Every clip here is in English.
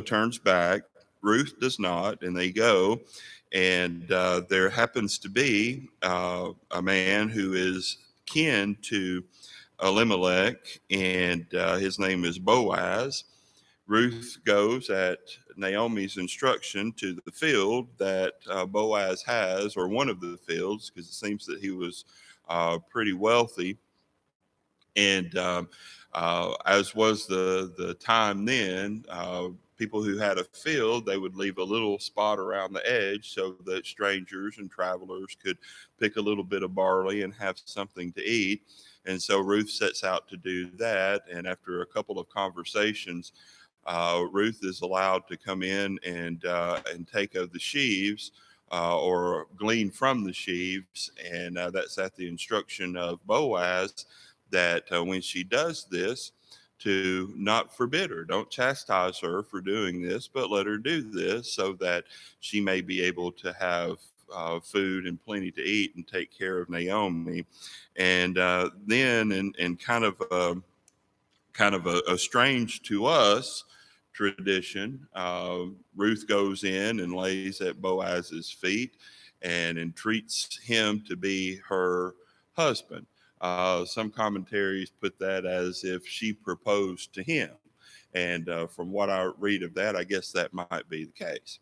turns back. Ruth does not, and they go. And there happens to be a man who is kin to Elimelech, and his name is Boaz. Ruth goes at Naomi's instruction to the field that Boaz has, or one of the fields, because it seems that he was pretty wealthy. And as was the time then, people who had a field, they would leave a little spot around the edge so that strangers and travelers could pick a little bit of barley and have something to eat. And so Ruth sets out to do that. And after a couple of conversations, Ruth is allowed to come in and take of the sheaves, or glean from the sheaves, and that's at the instruction of Boaz, that when she does this, to not forbid her, don't chastise her for doing this, but let her do this so that she may be able to have food and plenty to eat and take care of Naomi. And then, in kind of a strange to us tradition, Ruth goes in and lays at Boaz's feet and entreats him to be her husband. Some commentaries put that as if she proposed to him. And from what I read of that, I guess that might be the case.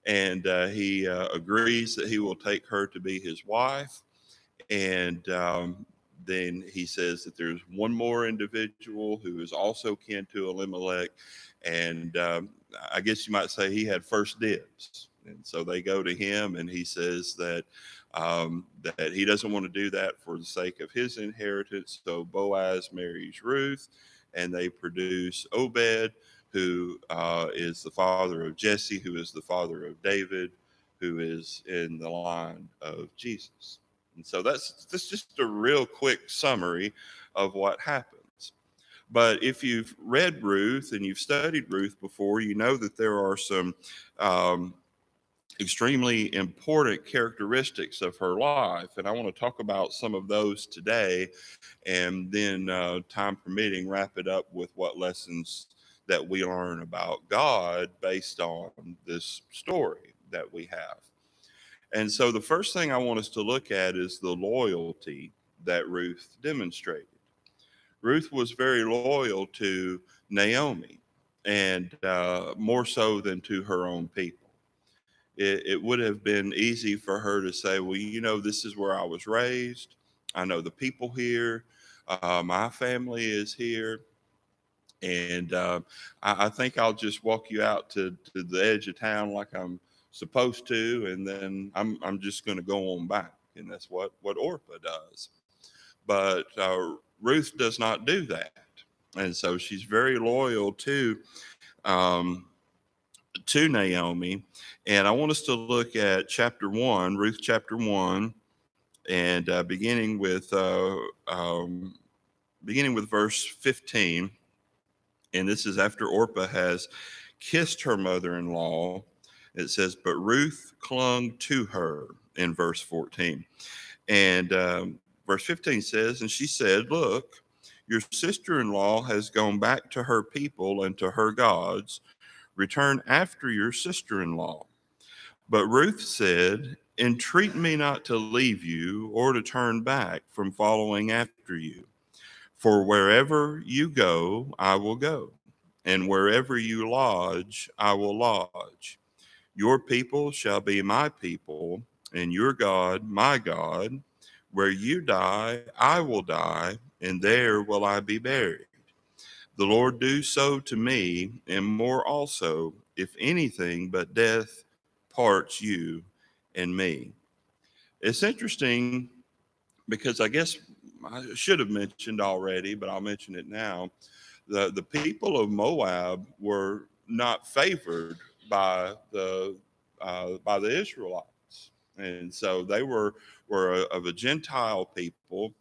And he agrees that he will take her to be his wife. And then he says that there's one more individual who is also kin to Elimelech. And I guess you might say he had first dibs. And so they go to him, and he says that he doesn't want to do that for the sake of his inheritance. So Boaz marries Ruth, and they produce Obed, who is the father of Jesse, who is the father of David, who is in the line of Jesus. And so that's just a real quick summary of what happens. But if you've read Ruth and you've studied Ruth before, you know that there are some extremely important characteristics of her life. And I want to talk about some of those today, and then, time permitting, wrap it up with what lessons that we learn about God based on this story that we have. And so the first thing I want us to look at is the loyalty that Ruth demonstrated. Ruth was very loyal to Naomi, and more so than to her own people. It would have been easy for her to say, well, this is where I was raised. I know the people here. My family is here. And I think I'll just walk you out to the edge of town like I'm supposed to, and then I'm just going to go on back. And that's what Orpah does. But Ruth does not do that. And so she's very loyal to Naomi. And I want us to look at chapter 1, Ruth chapter 1, and beginning with verse 15. And this is after Orpah has kissed her mother-in-law. It says, but Ruth clung to her in verse 14. And verse 15 says, and she said, look, your sister-in-law has gone back to her people and to her gods. Return after your sister-in-law. But Ruth said, entreat me not to leave you or to turn back from following after you. For wherever you go, I will go, and wherever you lodge, I will lodge. Your people shall be my people, and your God, my God. Where you die, I will die, and there will I be buried. The Lord do so to me, and more also, if anything but death parts you and me. It's interesting because I guess I should have mentioned already, but I'll mention it now. The people of Moab were not favored by the Israelites, and so they were of a Gentile people,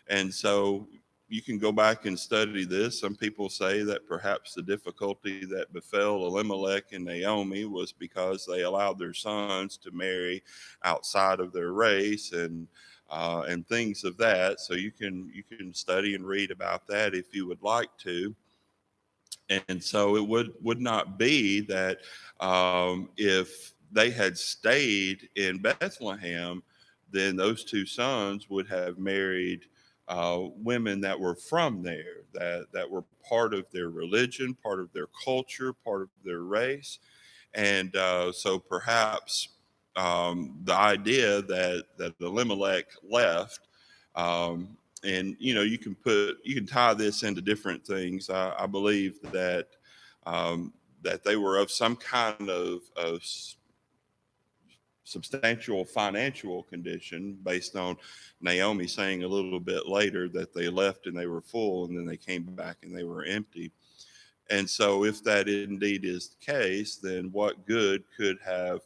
and so you can go back and study this. Some people say that perhaps the difficulty that befell Elimelech and Naomi was because they allowed their sons to marry outside of their race, and things of that. So you can study and read about that if you would like to. And so it would not be that if they had stayed in Bethlehem, then those two sons would have married women that were from there, that were part of their religion, part of their culture, part of their race. And so perhaps the idea that Elimelech left, and you can tie this into different things. I believe that they were of some kind of substantial financial condition, based on Naomi saying a little bit later that they left and they were full, and then they came back and they were empty. And so, if that indeed is the case, then what good could have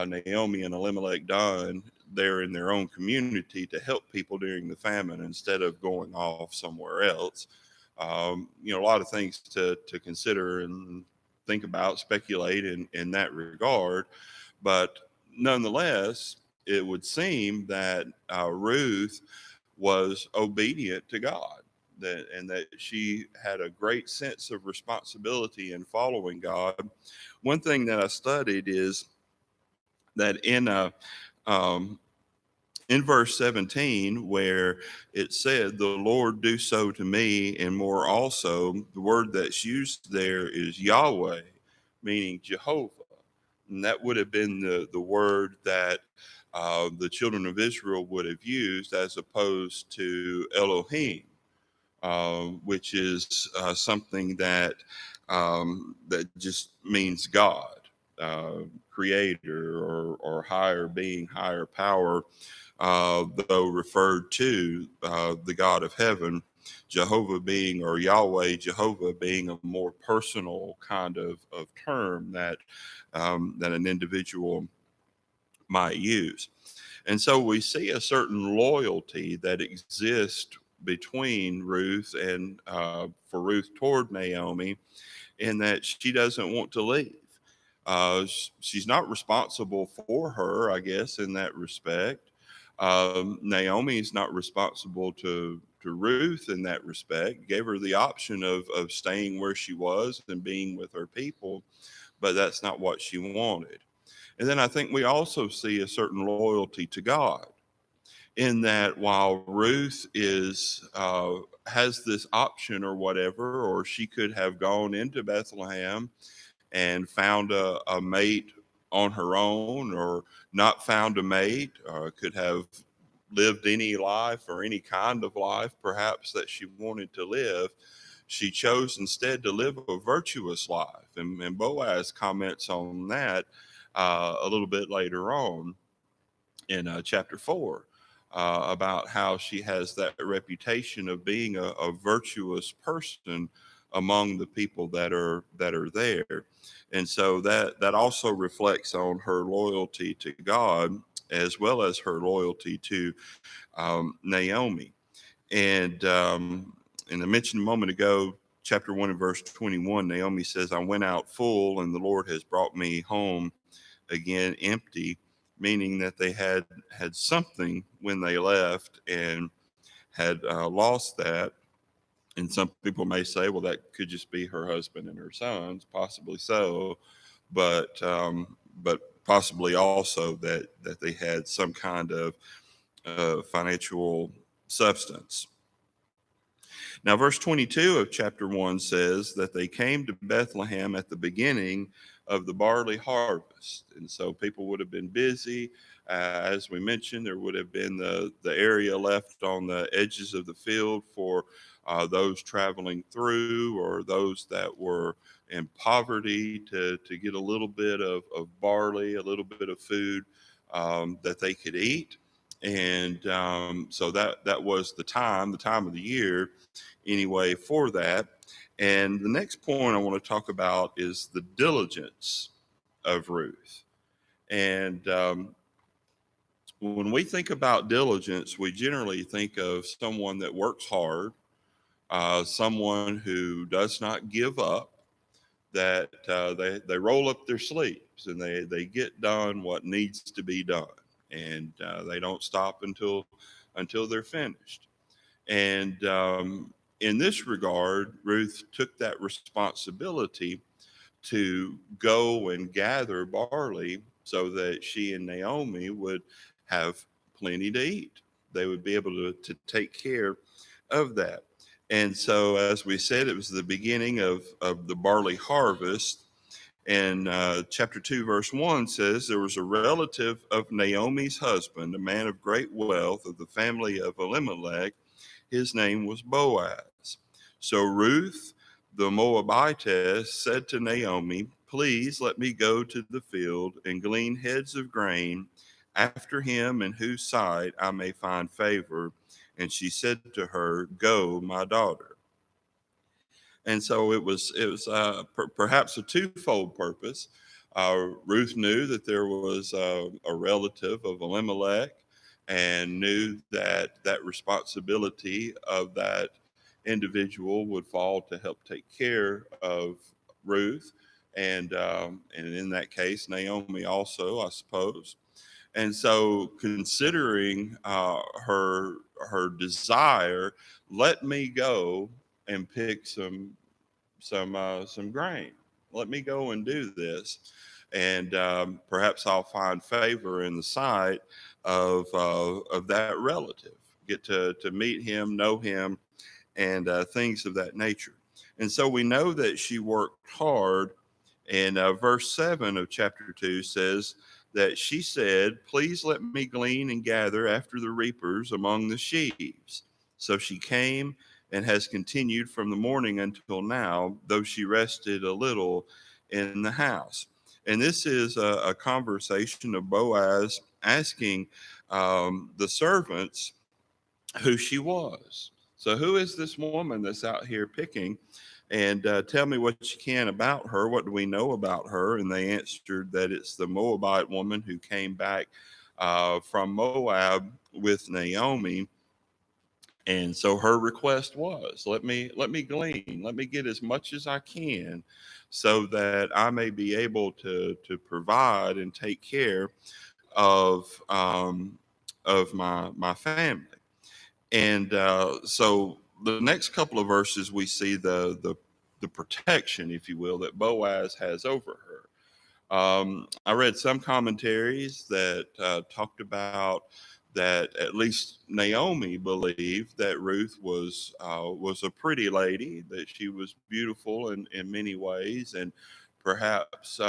Naomi and Elimelech done there in their own community to help people during the famine instead of going off somewhere else? A lot of things to consider and think about, speculate in that regard. But nonetheless, it would seem that Ruth was obedient to God, and that she had a great sense of responsibility in following God. One thing that I studied is that um, in verse 17, where it said, "The Lord do so to me and more also," the word that's used there is Yahweh, meaning Jehovah. And that would have been the word that the children of Israel would have used, as opposed to Elohim, which is something that just means God, creator, or higher being, higher power, though referred to the God of heaven, Jehovah being, or Yahweh, Jehovah being a more personal kind of term that an individual might use. And so we see a certain loyalty that exists between Ruth and for Ruth toward Naomi, in that she doesn't want to leave. She's not responsible for her, I guess, in that respect. Naomi is not responsible to Ruth in that respect. Gave her the option of staying where she was and being with her people, but that's not what she wanted. And then I think we also see a certain loyalty to God, in that while Ruth has this option or whatever, or she could have gone into Bethlehem and found a mate on her own, or not found a mate, or could have lived any life or any kind of life perhaps that she wanted to live. She chose instead to live a virtuous life. And Boaz comments on that a little bit later on in chapter 4, about how she has that reputation of being a virtuous person among the people that are there. And so that also reflects on her loyalty to God, as well as her loyalty to Naomi. And I mentioned a moment ago, chapter 1 and verse 21, Naomi says, "I went out full, and the Lord has brought me home again empty," meaning that they had something when they left and had lost that. And some people may say, well, that could just be her husband and her sons, possibly so, but possibly also that they had some kind of financial substance. Now, verse 22 of chapter 1 says that they came to Bethlehem at the beginning of the barley harvest. And so people would have been busy. As we mentioned, there would have been the area left on the edges of the field for those traveling through, or those that were in poverty, to get a little bit of barley, a little bit of food that they could eat. And so that was the time of the year anyway for that. And the next point I want to talk about is the diligence of Ruth. And when we think about diligence, we generally think of someone that works hard, someone who does not give up, that they roll up their sleeves and they get done what needs to be done, and they don't stop until they're finished. And in this regard, Ruth took that responsibility to go and gather barley so that she and Naomi would have plenty to eat. They would be able to take care of that. And so, as we said, it was the beginning of the barley harvest. And chapter 2, verse 1 says, there was a relative of Naomi's husband, a man of great wealth of the family of Elimelech. His name was Boaz. So Ruth, the Moabitess, said to Naomi, please let me go to the field and glean heads of grain after him in whose sight I may find favor. And she said to her, go, my daughter. And so it was perhaps a twofold purpose. Ruth knew that there was a relative of Elimelech and knew that that responsibility of that individual would fall to help take care of Ruth. And in that case, Naomi also, I suppose. And so, considering her desire, let me go and pick some grain. Let me go and do this, and perhaps I'll find favor in the sight of that relative. Get to meet him, know him, and things of that nature. And so we know that she worked hard. And verse 7 of chapter 2 says that she said, please let me glean and gather after the reapers among the sheaves. So she came and has continued from the morning until now, though she rested a little in the house. And this is a conversation of Boaz asking the servants who she was. So, who is this woman that's out here picking? And tell me what you can about her. What do we know about her? And they answered that it's the Moabite woman who came back from Moab with Naomi. And so her request was, let me glean, let me get as much as I can so that I may be able to provide and take care of my family. And so the next couple of verses, we see the protection, if you will, that Boaz has over her. I read some commentaries that talked about that at least Naomi believed that Ruth was a pretty lady, that she was beautiful in many ways, and perhaps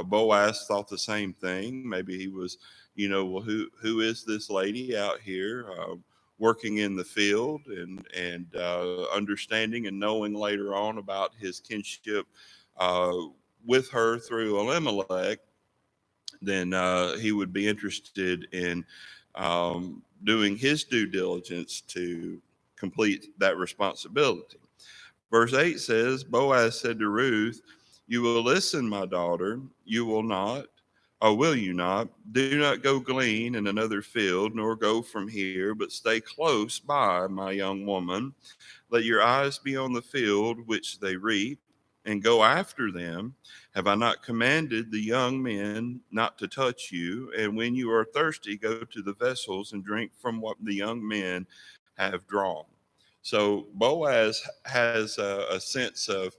Boaz thought the same thing. Maybe he was, well, who is this lady out here? Working in the field and understanding and knowing later on about his kinship with her through Elimelech, then he would be interested in doing his due diligence to complete that responsibility. Verse 8 says, Boaz said to Ruth, you will listen, my daughter, you will not. Or will you not? Do not go glean in another field, nor go from here, but stay close by, my young woman. Let your eyes be on the field which they reap, and go after them. Have I not commanded the young men not to touch you? And when you are thirsty, go to the vessels and drink from what the young men have drawn. So Boaz has a sense of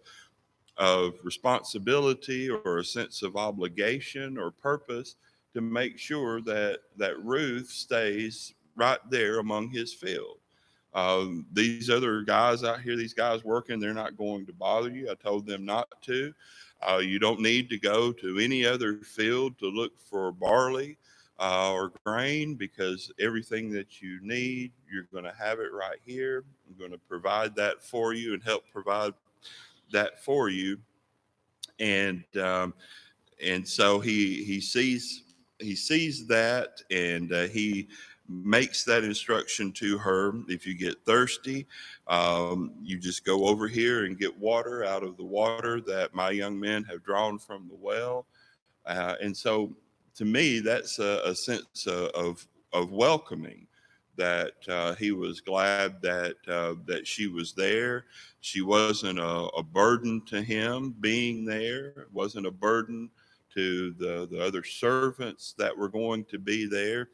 responsibility or a sense of obligation or purpose to make sure that Ruth stays right there among his field. These other guys out here, these guys working, they're not going to bother you. I told them not to. You don't need to go to any other field to look for barley or grain, because everything that you need, you're going to have it right here. I'm going to provide that for you and help provide that for you. And so he sees that, and he makes that instruction to her. If you get thirsty, you just go over here and get water out of the water that my young men have drawn from the well. And so to me, that's a sense of welcoming, that he was glad that she was there. She wasn't a burden to him being there. It wasn't a burden to the other servants that were going to be there.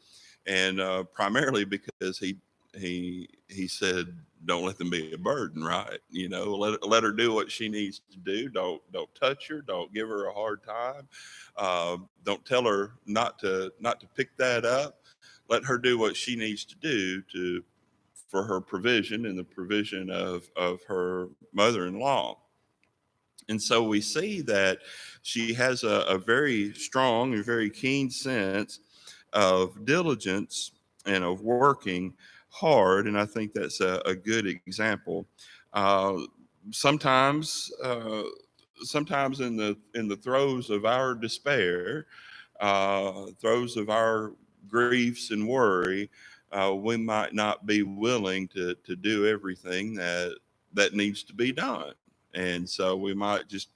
And primarily because he said, don't let them be a burden, right? Let her do what she needs to do. Don't touch her. Don't give her a hard time. Don't tell her not to pick that up. Let her do what she needs to do to for her provision and the provision of her mother-in-law. And so we see that she has a very strong and very keen sense of diligence and of working hard. And I think that's a good example. Uh, sometimes, sometimes in the throes of our despair, throes of our griefs and worry, we might not be willing to do everything that needs to be done, and so we might just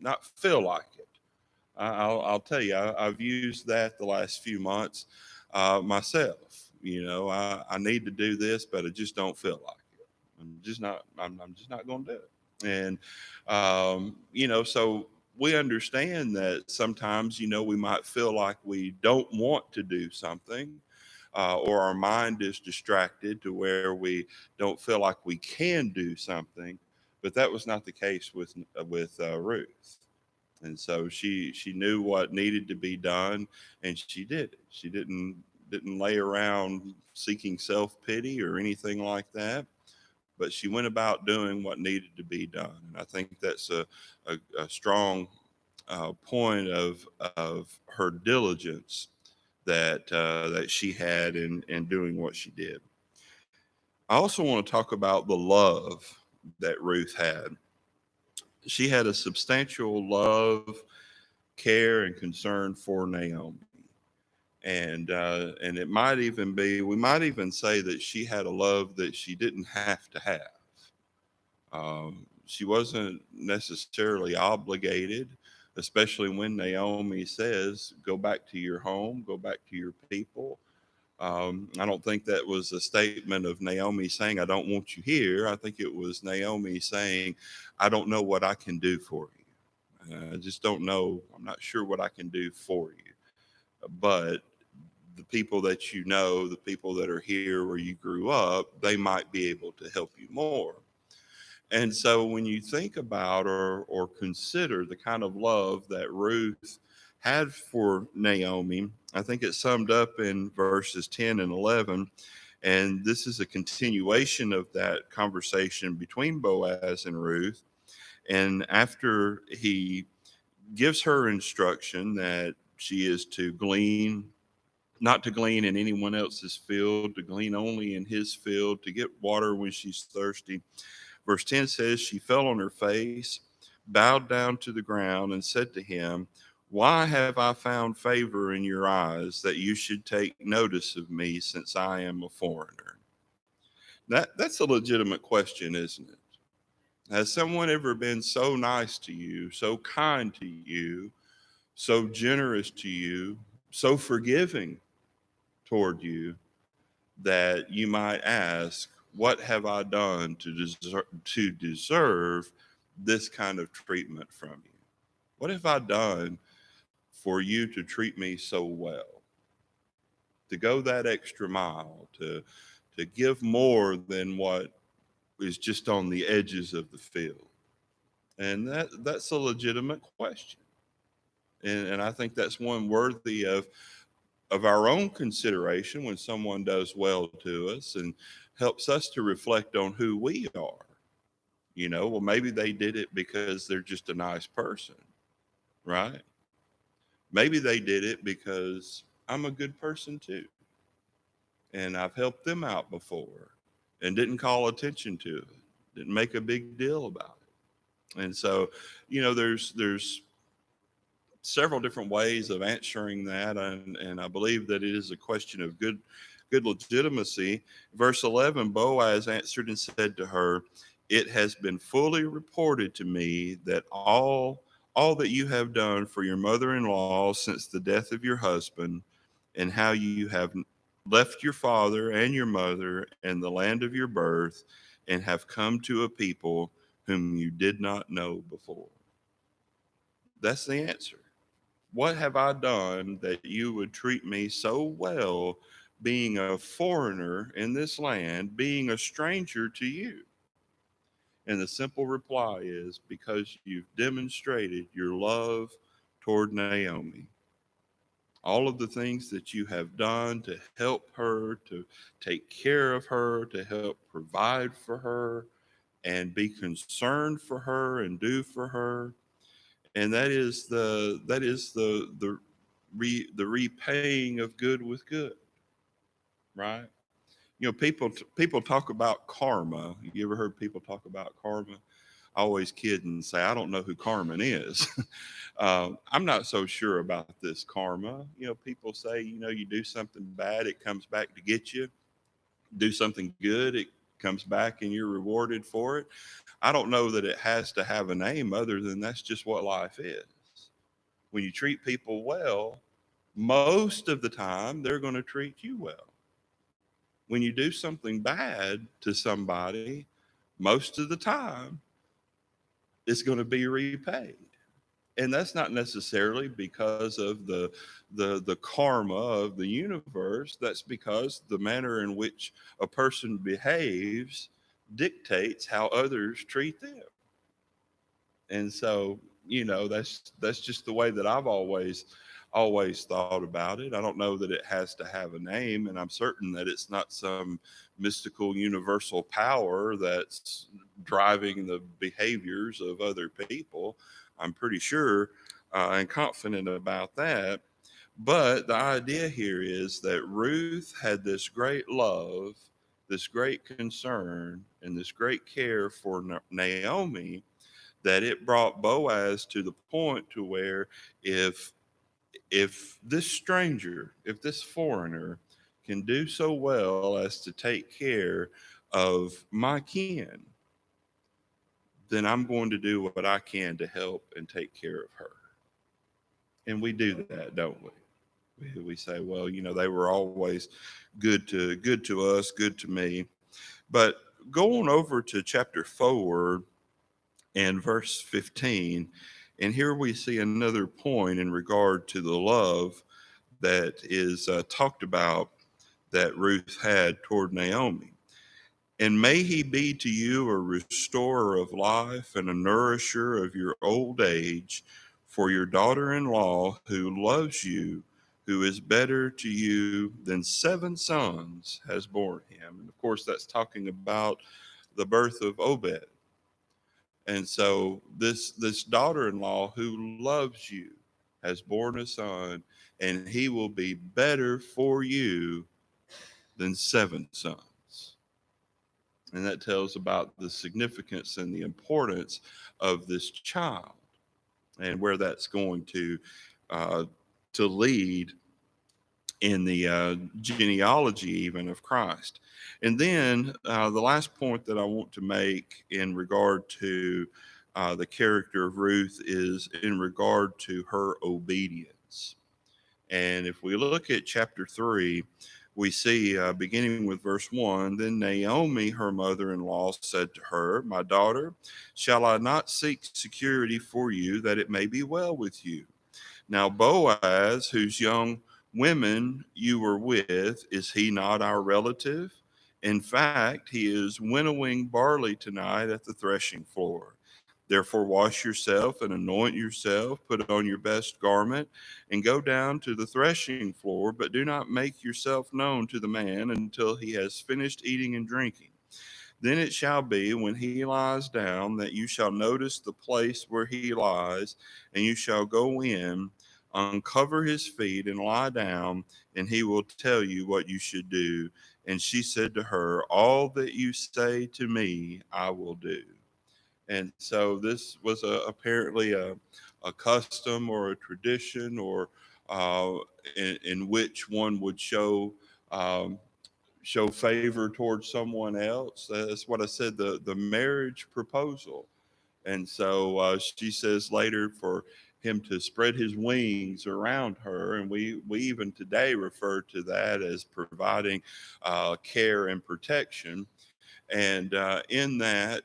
not feel like it. I'll tell you, I've used that the last few months myself. I need to do this, but I just don't feel like it. I'm just not going to do it. And so we understand that sometimes we might feel like we don't want to do something, or our mind is distracted to where we don't feel like we can do something. But that was not the case with Ruth. And so she knew what needed to be done, and she did it. She didn't lay around seeking self-pity or anything like that, but she went about doing what needed to be done. And I think that's a strong point of her diligence that she had in doing what she did. I also want to talk about the love that Ruth had. She had a substantial love, care, and concern for Naomi. And it might even be, we might even say that she had a love that she didn't have to have. She wasn't necessarily obligated, especially when Naomi says, "Go back to your home, go back to your people." I don't think that was a statement of Naomi saying, "I don't want you here." I think it was Naomi saying, "I don't know what I can do for you. I just don't know. I'm not sure what I can do for you. But the people that you know, the people that are here where you grew up, they might be able to help you more." And so when you think about or consider the kind of love that Ruth had for Naomi, I think it's summed up in verses 10 and 11. And this is a continuation of that conversation between Boaz and Ruth. And after he gives her instruction that she is to glean, not to glean in anyone else's field, to glean only in his field, to get water when she's thirsty. Verse 10 says, "She fell on her face, bowed down to the ground, and said to him, 'Why have I found favor in your eyes that you should take notice of me since I am a foreigner?'" That's a legitimate question, isn't it? Has someone ever been so nice to you, so kind to you, so generous to you, so forgiving toward you, that you might ask, "What have I done to deserve this kind of treatment from you? What have I done for you to treat me so well, to go that extra mile, to give more than what is just on the edges of the field?" And that's a legitimate question. And I think that's one worthy of our own consideration when someone does well to us and helps us to reflect on who we are. Well, maybe they did it because they're just a nice person, right? Maybe they did it because I'm a good person too, and I've helped them out before and didn't call attention to it, didn't make a big deal about it. And so, there's several different ways of answering that, and I believe that it is a question of good legitimacy. Verse 11, Boaz answered and said to her, "It has been fully reported to me that all that you have done for your mother-in-law since the death of your husband, and how you have left your father and your mother and the land of your birth, and have come to a people whom you did not know before." That's the answer. What have I done that you would treat me so well being a foreigner in this land, being a stranger to you? And the simple reply is, because you've demonstrated your love toward Naomi. All of the things that you have done to help her, to take care of her, to help provide for her, and be concerned for her and do for her. And that is the repaying of good with good, right? People talk about karma. You ever heard people talk about karma? I always kid and say, I don't know who Carmen is. I'm not so sure about this karma. People say, you do something bad, it comes back to get you. Do something good, it comes back and you're rewarded for it. I don't know that it has to have a name other than that's just what life is. When you treat people well, most of the time they're going to treat you well. When you do something bad to somebody, most of the time it's going to be repaid. And that's not necessarily because of the karma of the universe. That's because the manner in which a person behaves dictates how others treat them. And so, that's just the way that I've always thought about it. I don't know that it has to have a name, and I'm certain that it's not some mystical universal power that's driving the behaviors of other people. I'm pretty sure and confident about that. But the idea here is that Ruth had this great love, this great concern, and this great care for Naomi, that it brought Boaz to the point to where if this stranger, if this foreigner can do so well as to take care of my kin, then I'm going to do what I can to help and take care of her. And we do that, don't we? We say, well, they were always good to us, good to me. But going over to chapter 4 and verse 15, and here we see another point in regard to the love that is talked about that Ruth had toward Naomi. And may he be to you a restorer of life and a nourisher of your old age, for your daughter in law who loves you, who is better to you than 7 sons, has borne him. And of course, that's talking about the birth of Obed. And so this daughter in law who loves you has borne a son, and he will be better for you than 7 sons. And that tells about the significance and the importance of this child and where that's going uh, to lead in the genealogy even of Christ. And then the last point that I want to make in regard to the character of Ruth is in regard to her obedience. And if we look at chapter 3, we see beginning with verse 1, then Naomi, her mother-in-law, said to her, my daughter, shall I not seek security for you that it may be well with you? Now Boaz, whose young women you were with, is he not our relative? In fact, he is winnowing barley tonight at the threshing floor. Therefore, wash yourself and anoint yourself, put on your best garment, and go down to the threshing floor, but do not make yourself known to the man until he has finished eating and drinking. Then it shall be when he lies down that you shall notice the place where he lies, and you shall go in, uncover his feet, and lie down, and he will tell you what you should do. And she said to her, all that you say to me, I will do. And so this was apparently a custom or a tradition or uh, in which one would um, show favor towards someone else. That's what I said, the marriage proposal. And so she says later for him to spread his wings around her. And we even today refer to that as providing care and protection. And in that,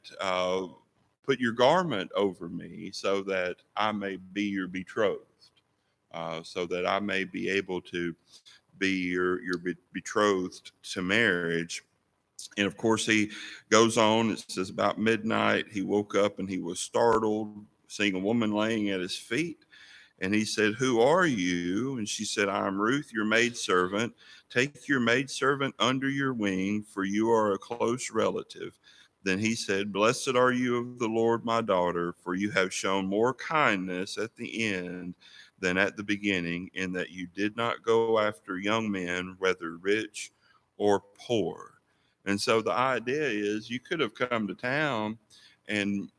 put your garment over me so that I may be your betrothed, so that I may be able to be your betrothed to marriage. And of course, he goes on. It says about midnight, he woke up and he was startled, seeing a woman laying at his feet. And he said, "Who are you?" And she said, "I am Ruth, your maidservant. Take your maidservant under your wing, for you are a close relative." Then he said, "Blessed are you of the Lord, my daughter, for you have shown more kindness at the end than at the beginning, in that you did not go after young men, whether rich or poor." And so the idea is you could have come to town and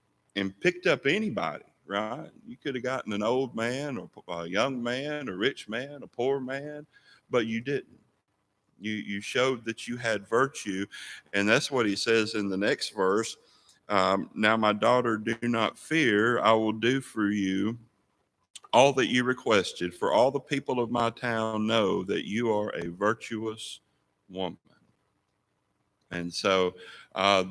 picked up anybody, right? You could have gotten an old man or a young man, a rich man, a poor man, but you didn't. You showed that you had virtue, and that's what he says in the next verse. Now, my daughter, do not fear. I will do for you all that you requested, for all the people of my town know that you are a virtuous woman. And so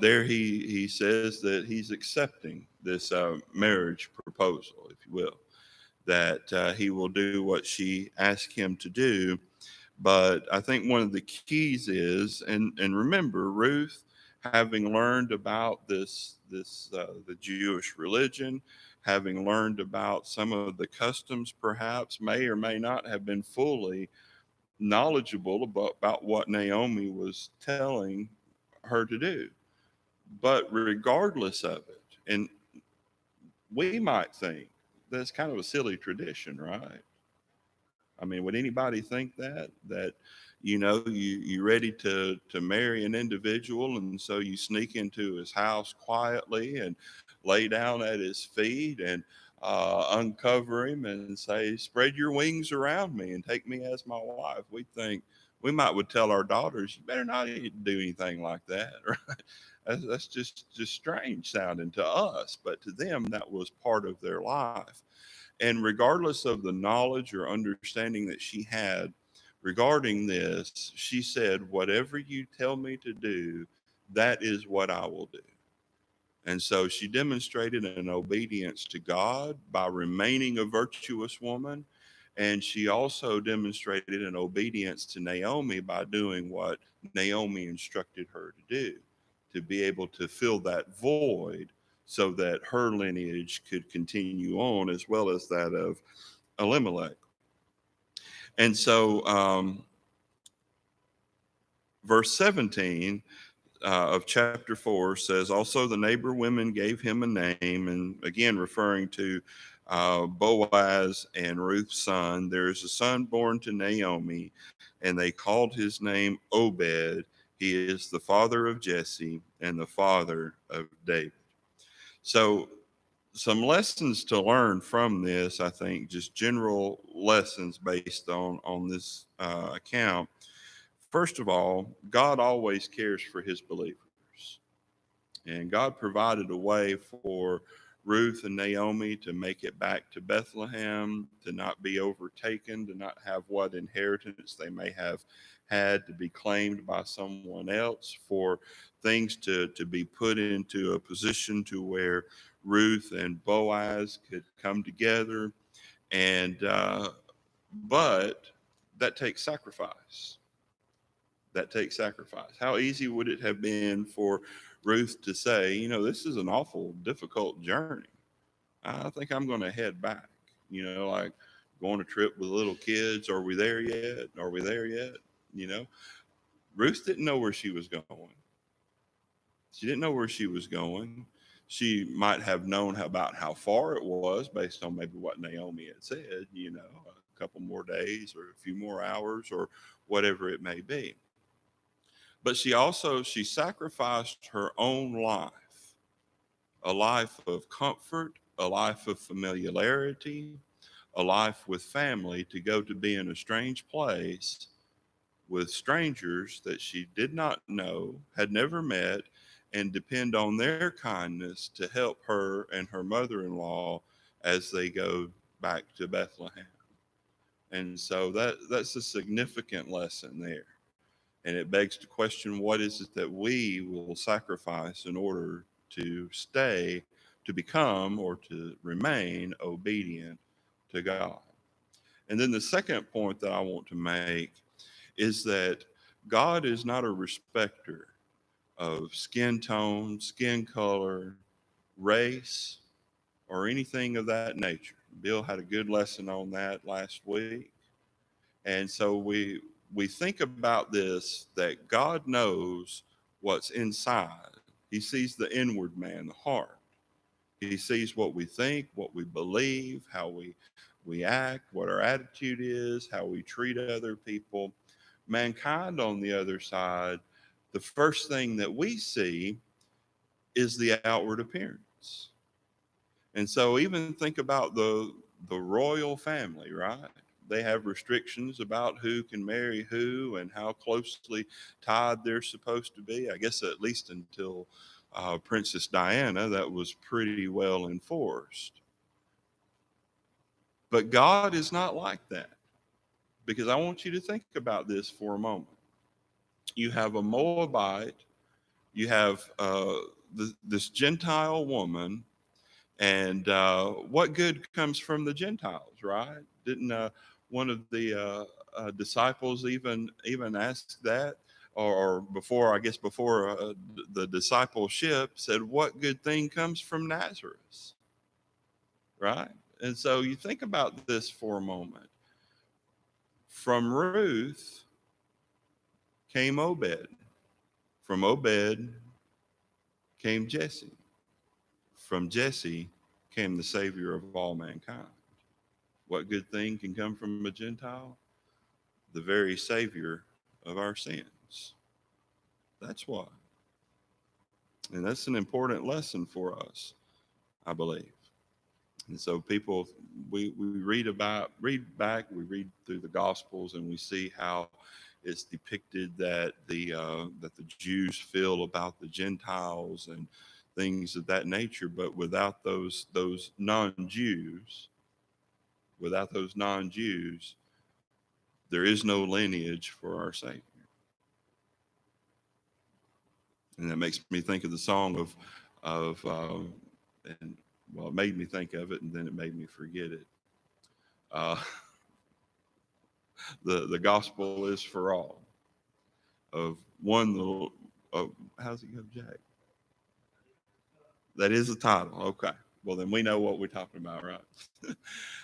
there he says that he's accepting this marriage proposal, if you will, that he will do what she asked him to do. But I think one of the keys is, and remember, Ruth, having learned about the Jewish religion, having learned about some of the customs, perhaps may or may not have been fully knowledgeable about what Naomi was telling her to do. But regardless of it, and we might think that's kind of a silly tradition, right? I mean, would anybody think that you're ready to marry an individual, and so you sneak into his house quietly and lay down at his feet and uncover him and say, "Spread your wings around me and take me as my wife"? We think we might would tell our daughters, "You better not do anything like that." Right? That's just strange sounding to us, but to them that was part of their life. And regardless of the knowledge or understanding that she had regarding this, she said, "Whatever you tell me to do, that is what I will do." And so she demonstrated an obedience to God by remaining a virtuous woman. And she also demonstrated an obedience to Naomi by doing what Naomi instructed her to do, to be able to fill that void so that her lineage could continue on as well as that of Elimelech. And so, verse 17 of chapter 4 says, "Also the neighbor women gave him a name," and again referring to Boaz and Ruth's son. "There is a son born to Naomi, and they called his name Obed. He is the father of Jesse and the father of David." So, some lessons to learn from this, I think, just general lessons based on this account. First of all, God always cares for his believers. And God provided a way for Ruth and Naomi to make it back to Bethlehem, to not be overtaken, to not have what inheritance they may have had to be claimed by someone else, for things to be put into a position to where Ruth and Boaz could come together. And, but that takes sacrifice. That takes sacrifice. How easy would it have been for Ruth to say, "This is an awful difficult journey. I think I'm going to head back." Like going a trip with little kids. Are we there yet? Are we there yet? You know, Ruth didn't know where she was going. She didn't know where she was going. She might have known about how far it was based on maybe what Naomi had said, a couple more days or a few more hours or whatever it may be. But she sacrificed her own life, a life of comfort, a life of familiarity, a life with family, to go to be in a strange place with strangers that she did not know, had never met, and depend on their kindness to help her and her mother-in-law as they go back to Bethlehem. And so that's a significant lesson there. And it begs to question, what is it that we will sacrifice in order to stay, to become, or to remain obedient to God? And then the second point that I want to make is that God is not a respecter of skin tone, skin color, race, or anything of that nature. Bill had a good lesson on that last week. And so we think about this, that God knows what's inside. He sees the inward man, the heart. He sees what we think, what we believe, how we act, what our attitude is, how we treat other people. Mankind, on the other side, the first thing that we see is the outward appearance. And so even think about the royal family, right? They have restrictions about who can marry who and how closely tied they're supposed to be. I guess at least until Princess Diana, that was pretty well enforced. But God is not like that, because I want you to think about this for a moment. You have a Moabite, you have this Gentile woman. And what good comes from the Gentiles, right? Didn't one of the disciples even ask that, or before, I guess before the discipleship, said, "What good thing comes from Nazareth?" Right? And so you think about this for a moment. From Ruth came Obed. From Obed came Jesse. From Jesse came the Savior of all mankind. What good thing can come from a Gentile? The very Savior of our sins. That's why. And that's an important lesson for us, I believe. And so people, we read back, we read through the Gospels, and we see how it's depicted that the Jews feel about the Gentiles and things of that nature. But without those non-Jews, there is no lineage for our Savior. And that makes me think of the song and well, it made me think of it, and then it made me forget it. Uh, the gospel is for all. Of one little, how's it go, Jack? That is the title. Okay. Well, then we know what we're talking about, right?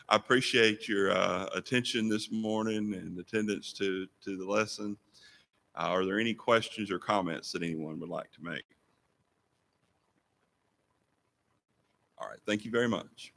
I appreciate your attention this morning and attendance to the lesson. Are there any questions or comments that anyone would like to make? All right. Thank you very much.